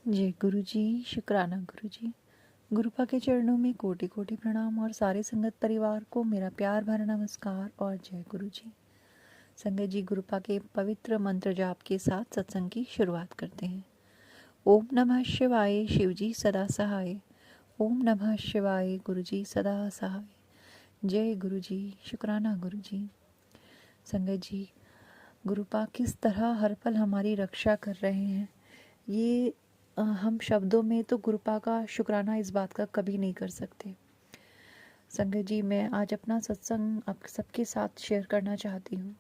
जय गुरु जी। शुक्राना गुरु जी। गुरुपा के चरणों में कोटि कोटि प्रणाम और सारे संगत परिवार को मेरा प्यार भरा नमस्कार और जय गुरु जी। संगत जी, गुरुपा के पवित्र मंत्र जाप के साथ सत्संग की शुरुआत करते हैं। ओम नमः शिवाय, शिव जी सदा सहाय। ओम नमः शिवाय, गुरु जी सदा सहाय। जय गुरु जी। शुक्राना गुरु जी। संगत जी, गुरुपा किस तरह हर पल हमारी रक्षा कर रहे हैं, ये हम शब्दों में तो गुरुपा का शुक्राना इस बात का कभी नहीं कर सकते। संगत जी, मैं आज अपना सत्संग आप सबके साथ शेयर करना चाहती हूँ।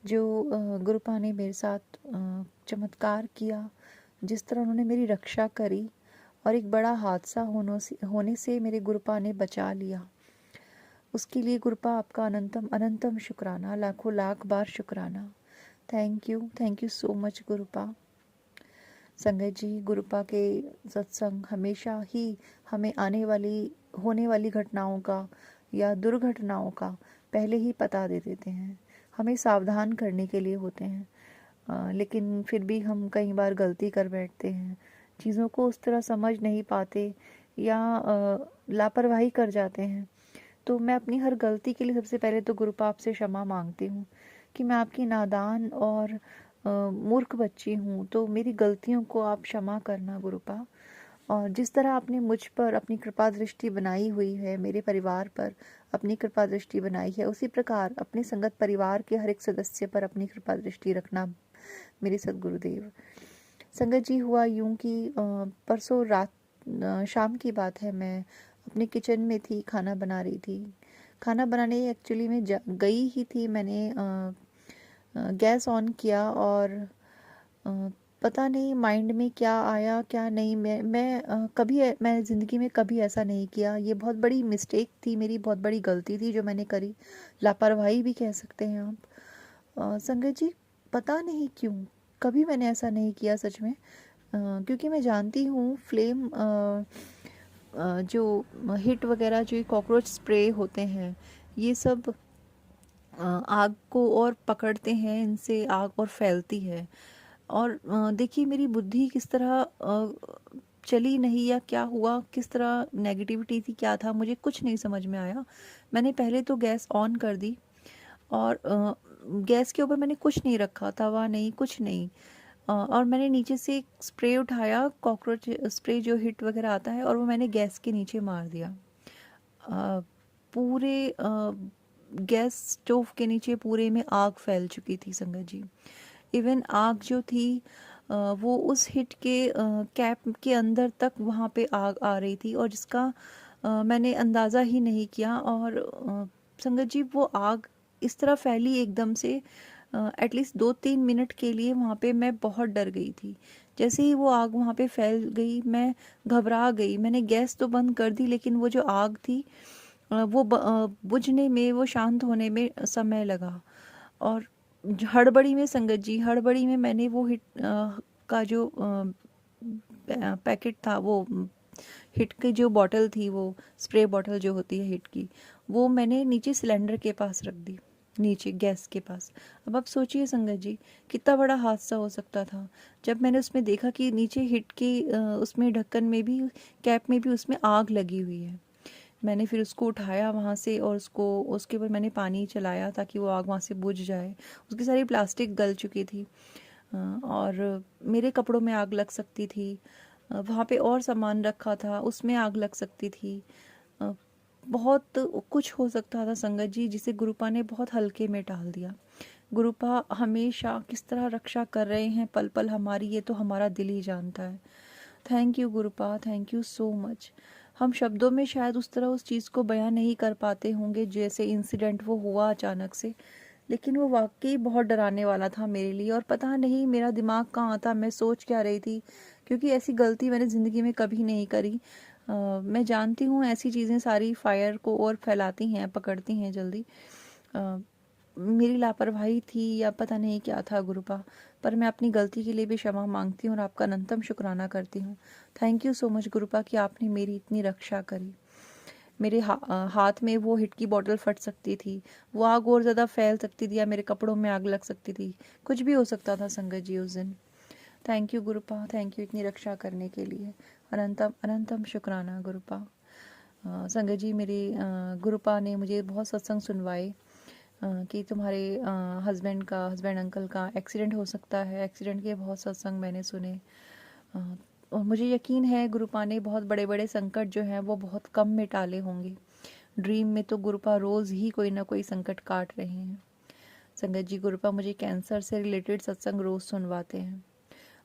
जो गुरुपा ने मेरे साथ चमत्कार किया, जिस तरह उन्होंने मेरी रक्षा करी और एक बड़ा हादसा होने से मेरे गुरुपा ने बचा लिया, उसके लिए गुरुपा आपका अनंतम अनंतम शुक्राना, लाखों लाख बार शुक्राना। Thank you so much गुरुपा। संगत जी, गुरुपा के सत्संग हमेशा ही हमें होने वाली घटनाओं का या दुर्घटनाओं का पहले ही पता दे देते हैं, हमें सावधान करने के लिए होते हैं। लेकिन फिर भी हम कई बार गलती कर बैठते हैं, चीज़ों को उस तरह समझ नहीं पाते या लापरवाही कर जाते हैं। तो मैं अपनी हर गलती के लिए सबसे पहले तो गुरुपा आपसे क्षमा मांगती हूँ कि मैं आपकी नादान और मूर्ख बच्ची हूँ, तो मेरी गलतियों को आप क्षमा करना गुरुपा। और जिस तरह आपने मुझ पर अपनी कृपा दृष्टि बनाई हुई है, मेरे परिवार पर अपनी कृपा दृष्टि बनाई है, उसी प्रकार अपने संगत परिवार के हर एक सदस्य पर अपनी कृपा दृष्टि रखना मेरे सद्गुरुदेव। संगत जी, हुआ यूं कि परसों रात शाम की बात है, मैं अपने किचन में थी, खाना बना रही थी। खाना बनाने एक्चुअली में गई ही थी, मैंने गैस ऑन किया और अ, पता नहीं माइंड में क्या आया क्या नहीं। मैं ज़िंदगी में कभी ऐसा नहीं किया। ये बहुत बड़ी मिस्टेक थी मेरी, बहुत बड़ी गलती थी जो मैंने करी, लापरवाही भी कह सकते हैं आप। संगत जी, पता नहीं क्यों कभी मैंने ऐसा नहीं किया सच में। क्योंकि मैं जानती हूँ फ्लेम जो हिट वगैरह, जो कॉकरोच स्प्रे होते हैं, ये सब आग को और पकड़ते हैं, इनसे आग और फैलती है। और देखिए मेरी बुद्धि किस तरह चली नहीं या क्या हुआ, किस तरह नेगेटिविटी थी, क्या था, मुझे कुछ नहीं समझ में आया। मैंने पहले तो गैस ऑन कर दी और गैस के ऊपर मैंने कुछ नहीं रखा, तवा नहीं, कुछ नहीं। और मैंने नीचे से एक स्प्रे उठाया, कॉकरोच स्प्रे जो हिट वगैरह आता है, और वो मैंने गैस के नीचे मार दिया। पूरे गैस स्टोव के नीचे पूरे में आग फैल चुकी थी संगत जी। इवन आग जो थी वो उस हिट के कैप के अंदर तक वहाँ पे आग आ रही थी, और जिसका मैंने अंदाज़ा ही नहीं किया। और संगत जी, वो आग इस तरह फैली एकदम से, एटलीस्ट 2-3 मिनट के लिए वहाँ पे मैं बहुत डर गई थी। जैसे ही वो आग वहाँ पे फैल गई, मैं घबरा गई। मैंने गैस तो बंद कर दी, लेकिन वो जो आग थी वो बुझने में, वो शांत होने में समय लगा। और हड़बड़ी में संगत जी, हड़बड़ी में मैंने वो हिट का जो पैकेट था, वो हिट की जो बॉटल थी, वो स्प्रे बॉटल जो होती है हिट की, वो मैंने नीचे सिलेंडर के पास रख दी, नीचे गैस के पास। अब आप सोचिए संगत जी, कितना बड़ा हादसा हो सकता था। जब मैंने उसमें देखा कि नीचे हिट के उसमें ढक्कन में भी, कैप में भी उसमें आग लगी हुई है, मैंने फिर उसको उठाया वहाँ से और उसके ऊपर मैंने पानी चलाया ताकि वो आग वहाँ से बुझ जाए। उसकी सारी प्लास्टिक गल चुकी थी और मेरे कपड़ों में आग लग सकती थी। वहाँ पे और सामान रखा था, उसमें आग लग सकती थी। अ, बहुत कुछ हो सकता था संगत जी, जिसे गुरुपा ने बहुत हल्के में टाल दिया। गुरुपा हमेशा किस तरह रक्षा कर रहे हैं पल पल हमारी, ये तो हमारा दिल ही जानता है। Thank you गुरुपा, thank you so much. हम शब्दों में शायद उस तरह उस चीज़ को बयां नहीं कर पाते होंगे, जैसे इंसिडेंट वो हुआ अचानक से, लेकिन वो वाकई बहुत डराने वाला था मेरे लिए। और पता नहीं मेरा दिमाग कहाँ था, मैं सोच क्या रही थी, क्योंकि ऐसी गलती मैंने ज़िंदगी में कभी नहीं करी। मैं जानती हूँ ऐसी चीज़ें सारी फायर को और फैलाती हैं, पकड़ती हैं जल्दी। मेरी लापरवाही थी या पता नहीं क्या था गुरुपा, पर मैं अपनी गलती के लिए भी क्षमा मांगती हूँ और आपका अनंतम शुक्राना करती हूँ। थैंक यू सो मच गुरुपा कि आपने मेरी इतनी रक्षा करी। मेरे हाथ में वो हिट की बोतल फट सकती थी, वो आग और ज़्यादा फैल सकती थी, या मेरे कपड़ों में आग लग सकती थी, कुछ भी हो सकता था संगत जी उस दिन। थैंक यू गुरुपा, थैंक यू इतनी रक्षा करने के लिए। अनंतम अनंतम शुक्राना गुरुपा। संगत जी, मेरे गुरुपा ने मुझे बहुत सत्संग सुनवाए कि तुम्हारे हस्बैंड अंकल का एक्सीडेंट हो सकता है। एक्सीडेंट के बहुत सत्संग मैंने सुने अ, और मुझे यकीन है गुरुपा ने बहुत बड़े बड़े संकट जो हैं वो बहुत कम में टाले होंगे। ड्रीम में तो गुरुपा रोज़ ही कोई ना कोई संकट काट रहे हैं। संगत जी, गुरुपा मुझे कैंसर से रिलेटेड सत्संग रोज़ सुनवाते हैं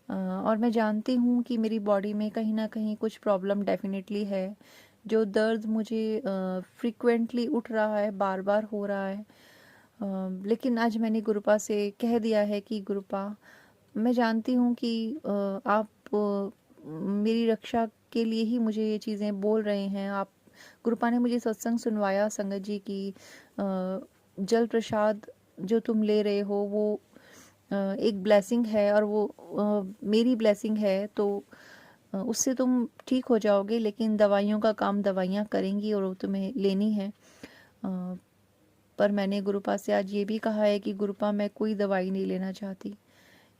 और मैं जानती हूँ कि मेरी बॉडी में कहीं ना कहीं कुछ प्रॉब्लम डेफिनेटली है। जो दर्द मुझे फ्रिक्वेंटली उठ रहा है, बार बार हो रहा है, लेकिन आज मैंने गुरुपा से कह दिया है कि गुरुपा, मैं जानती हूँ कि आप मेरी रक्षा के लिए ही मुझे ये चीज़ें बोल रहे हैं। आप गुरुपा ने मुझे सत्संग सुनवाया संगत जी की जल प्रसाद जो तुम ले रहे हो वो एक ब्लेसिंग है और वो मेरी ब्लेसिंग है, तो उससे तुम ठीक हो जाओगे। लेकिन दवाइयों का काम दवाइयाँ करेंगी और वो तुम्हें लेनी है। पर मैंने गुरुपा से आज ये भी कहा है कि गुरुपा, मैं कोई दवाई नहीं लेना चाहती,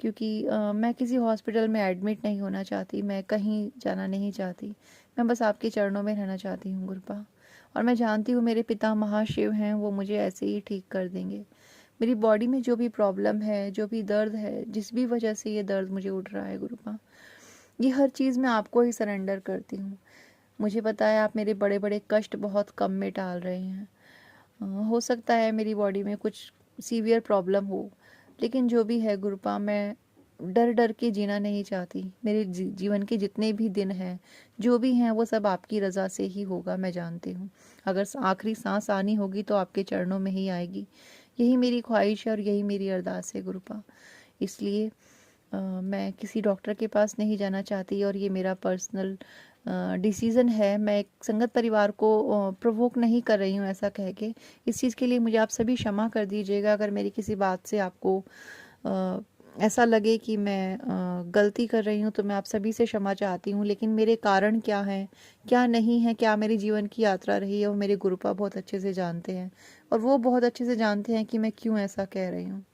क्योंकि मैं किसी हॉस्पिटल में एडमिट नहीं होना चाहती, मैं कहीं जाना नहीं चाहती। मैं बस आपके चरणों में रहना चाहती हूँ गुरुपा। और मैं जानती हूँ मेरे पिता महाशिव हैं, वो मुझे ऐसे ही ठीक कर देंगे। मेरी बॉडी में जो भी प्रॉब्लम है, जो भी दर्द है, जिस भी वजह से ये दर्द मुझे उठ रहा है गुरुपा, ये हर चीज़ मैं आपको ही सरेंडर करती हूँ। मुझे पता है आप मेरे बड़े बड़े कष्ट बहुत कम में टाल रहे हैं। हो सकता है मेरी बॉडी में कुछ सीवियर प्रॉब्लम हो, लेकिन जो भी है गुरुपा, मैं डर डर के जीना नहीं चाहती। मेरे जीवन के जितने भी दिन हैं, जो भी हैं, वो सब आपकी रज़ा से ही होगा, मैं जानती हूँ। अगर आखिरी सांस आनी होगी तो आपके चरणों में ही आएगी। यही मेरी ख्वाहिश है और यही मेरी अरदास है गुरुपा। इसलिए मैं किसी डॉक्टर के पास नहीं जाना चाहती और ये मेरा पर्सनल डिसीज़न है। मैं एक संगत परिवार को प्रोवोक नहीं कर रही हूँ ऐसा कह के। इस चीज़ के लिए मुझे आप सभी क्षमा कर दीजिएगा अगर मेरी किसी बात से आपको ऐसा लगे कि मैं गलती कर रही हूँ, तो मैं आप सभी से क्षमा चाहती हूँ। लेकिन मेरे कारण क्या हैं, क्या नहीं है, क्या मेरे जीवन की यात्रा रही है, वो मेरे गुरुपा बहुत अच्छे से जानते हैं और वो बहुत अच्छे से जानते हैं कि मैं क्यों ऐसा कह रही हूँ।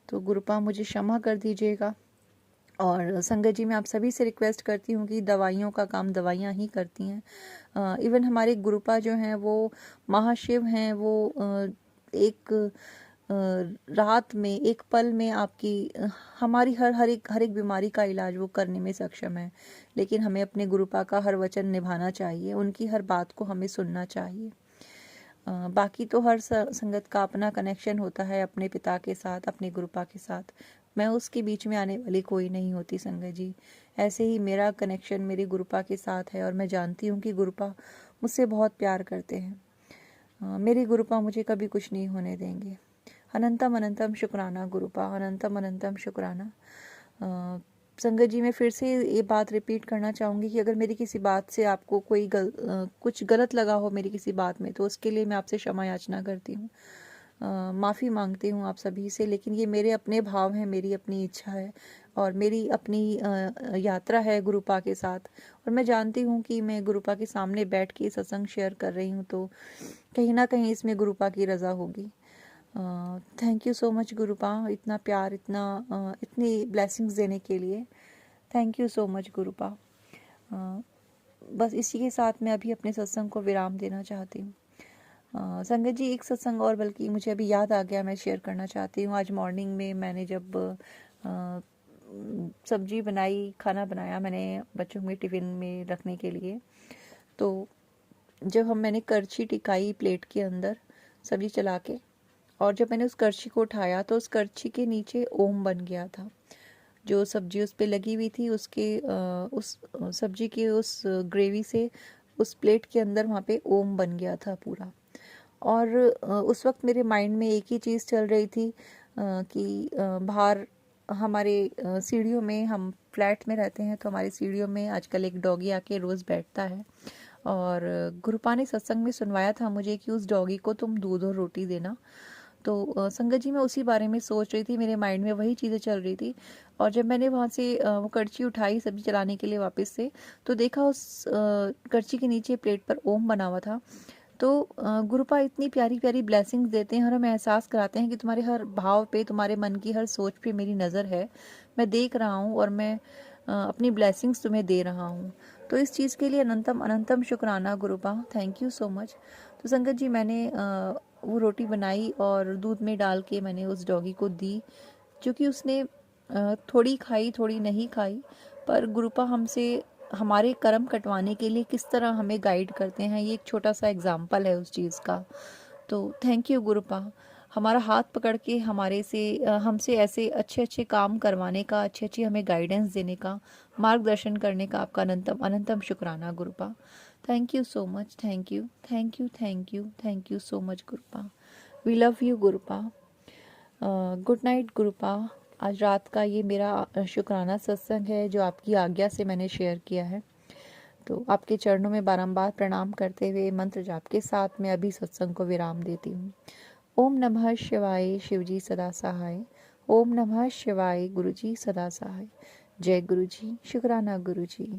तो गुरुपा मुझे क्षमा कर दीजिएगा। और संगत जी, मैं आप सभी से रिक्वेस्ट करती हूँ कि दवाइयों का काम दवाइयाँ ही करती हैं। इवन हमारे गुरुपा जो हैं वो महाशिव हैं, वो एक रात में, एक पल में आपकी हमारी हर एक बीमारी का इलाज वो करने में सक्षम है। लेकिन हमें अपने गुरुपा का हर वचन निभाना चाहिए, उनकी हर बात को हमें सुनना चाहिए। बाकी तो हर संगत का अपना कनेक्शन होता है अपने पिता के साथ, अपने गुरुपा के साथ। मैं उसके बीच में आने वाली कोई नहीं होती संगत जी। ऐसे ही मेरा कनेक्शन मेरे गुरुपा के साथ है और मैं जानती हूँ कि गुरुपा मुझसे बहुत प्यार करते हैं। मेरे गुरुपा मुझे कभी कुछ नहीं होने देंगे। अनंतम अनंतम शुक्राना गुरुपा, अनंतम अनंतम शुक्राना। संगत जी, मैं फिर से ये बात रिपीट करना चाहूँगी कि अगर मेरी किसी बात से आपको कोई कुछ गलत लगा हो मेरी किसी बात में, तो उसके लिए मैं आपसे क्षमा याचना करती हूँ, माफ़ी मांगती हूँ आप सभी से। लेकिन ये मेरे अपने भाव हैं, मेरी अपनी इच्छा है और मेरी अपनी यात्रा है गुरुपा के साथ। और मैं जानती हूँ कि मैं गुरुपा के सामने बैठ के सत्संग शेयर कर रही हूँ, तो कहीं ना कहीं इसमें गुरुपा की रज़ा होगी। थैंक यू सो मच गुरुपा, इतना प्यार, इतनी ब्लेसिंग्स देने के लिए। Thank you so much गुरुपा। बस इसी के साथ मैं अभी अपने सत्संग को विराम देना चाहती हूँ। संगत जी, एक सत्संग और बल्कि मुझे अभी याद आ गया, मैं शेयर करना चाहती हूँ। आज मॉर्निंग में मैंने जब सब्जी बनाई, खाना बनाया मैंने बच्चों में टिफ़िन में रखने के लिए, तो जब मैंने करछी टिकाई प्लेट के अंदर सब्जी चला के, और जब मैंने उस करछी को उठाया तो उस करछी के नीचे ओम बन गया था। जो सब्जी उस पे लगी हुई थी, उस सब्जी की उस ग्रेवी से उस प्लेट के अंदर वहाँ पे ओम बन गया था पूरा। और उस वक्त मेरे माइंड में एक ही चीज़ चल रही थी कि बाहर हमारे सीढ़ियों में, हम फ्लैट में रहते हैं तो हमारी सीढ़ियों में आजकल एक डॉगी आके रोज़ बैठता है। और गुरुपा ने सत्संग में सुनवाया था मुझे कि उस डॉगी को तुम दूध और रोटी देना। तो संगत जी, मैं उसी बारे में सोच रही थी, मेरे माइंड में वही चीज़ें चल रही थी। और जब मैंने वहाँ से वो करछी उठाई सब्जी चलाने के लिए वापस से, तो देखा उस करछी के नीचे प्लेट पर ओम बना हुआ था। तो गुरुपा इतनी प्यारी प्यारी ब्लेसिंग्स देते हैं और हमें एहसास कराते हैं कि तुम्हारे हर भाव पे, तुम्हारे मन की हर सोच पे मेरी नज़र है। मैं देख रहा हूँ और मैं अपनी ब्लेसिंग्स तुम्हें दे रहा हूँ। तो इस चीज़ के लिए अनंतम अनंतम शुक्राना Gurupa, thank you so much. तो संगत जी मैंने वो रोटी बनाई और दूध में डाल के मैंने उस डॉगी को दी, जो कि उसने थोड़ी खाई थोड़ी नहीं खाई, पर गुरुपा हमसे हमारे कर्म कटवाने के लिए किस तरह हमें गाइड करते हैं, ये एक छोटा सा एग्जाम्पल है उस चीज़ का। तो थैंक यू गुरुपा, हमारा हाथ पकड़ के हमसे ऐसे अच्छे अच्छे काम करवाने का, अच्छी अच्छी हमें गाइडेंस देने का, मार्गदर्शन करने का आपका अनंतम अनंतम शुक्राना Gurupa. Thank you so much, thank you thank you thank you thank you so much Gurupa. We love you Gurupa. Good night Gurupa. आज रात का ये मेरा शुक्राना सत्संग है जो आपकी आज्ञा से मैंने शेयर किया है। तो आपके चरणों में बारंबार प्रणाम करते हुए मंत्र जाप के साथ मैं अभी सत्संग को विराम देती हूँ। ओम नमः शिवाय, शिवजी सदा सहाय। ओम नमः शिवाय, गुरुजी सदा सहाय। जय गुरुजी, शुक्राना गुरुजी।